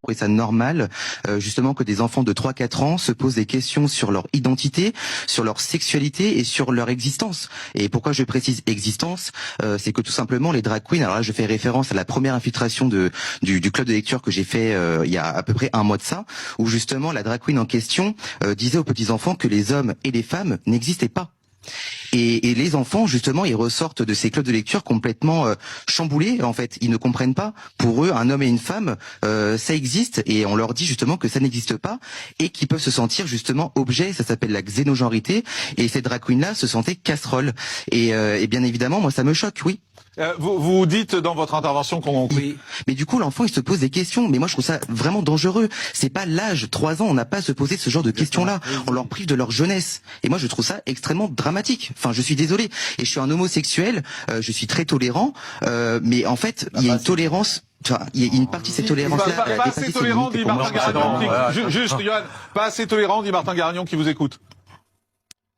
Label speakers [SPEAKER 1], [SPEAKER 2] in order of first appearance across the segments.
[SPEAKER 1] trouvé ça normal, justement, que des enfants de 3-4 ans se posent des questions sur leur identité, sur leur sexualité et sur leur existence. Et pourquoi je précise existence, c'est que tout simplement les drag queens, alors là je fais référence à la première infiltration du club de lecture que j'ai fait il y a à peu près un mois de ça, où justement la drag queen en question disait aux petits enfants que les hommes et les femmes n'existaient pas. Et les enfants, justement, ils ressortent de ces clubs de lecture complètement chamboulés. En fait, ils ne comprennent pas. Pour eux, un homme et une femme, ça existe, et on leur dit justement que ça n'existe pas, et qu'ils peuvent se sentir justement objets. Ça s'appelle la xénogenrité. Et ces drag queens-là se sentaient casseroles. Et bien évidemment, moi, ça me choque, oui.
[SPEAKER 2] Vous dites dans votre intervention qu'on...
[SPEAKER 1] Oui. Mais du coup, l'enfant, il se pose des questions. Mais moi, je trouve ça vraiment dangereux. C'est pas l'âge. 3 ans, on n'a pas à se poser ce genre de questions-là. On leur prive de leur jeunesse. Et moi, je trouve ça extrêmement dramatique. Enfin, je suis désolé. Et je suis un homosexuel. Je suis très tolérant. Mais en fait, il y a une tolérance. Enfin, il y a une partie de cette tolérance-là.
[SPEAKER 2] Pas assez tolérant, dit Martin Garagnon. Juste, Johan, pas assez tolérant, dit Martin Garagnon, qui vous écoute.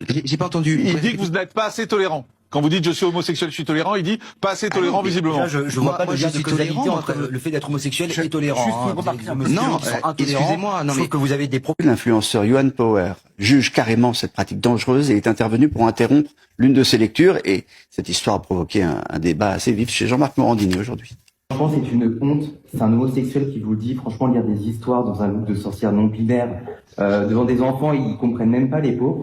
[SPEAKER 1] J'ai pas entendu.
[SPEAKER 2] Il dit que vous n'êtes pas assez tolérant. Quand vous dites je suis homosexuel, je suis tolérant, il dit pas assez tolérant visiblement.
[SPEAKER 3] Je vois pas de lien de causalité entre le fait d'être homosexuel et tolérant.
[SPEAKER 1] Non, excusez-moi, non mais
[SPEAKER 3] que vous avez des problèmes.
[SPEAKER 4] L'influenceur Johan Power juge carrément cette pratique dangereuse et est intervenu pour interrompre l'une de ses lectures, et cette histoire a provoqué un débat assez vif chez Jean-Marc Morandini aujourd'hui.
[SPEAKER 5] Franchement, c'est une honte. C'est un homosexuel qui vous le dit. Franchement, lire des histoires dans un look de sorcière non binaire devant des enfants, ils comprennent même pas, les pauvres.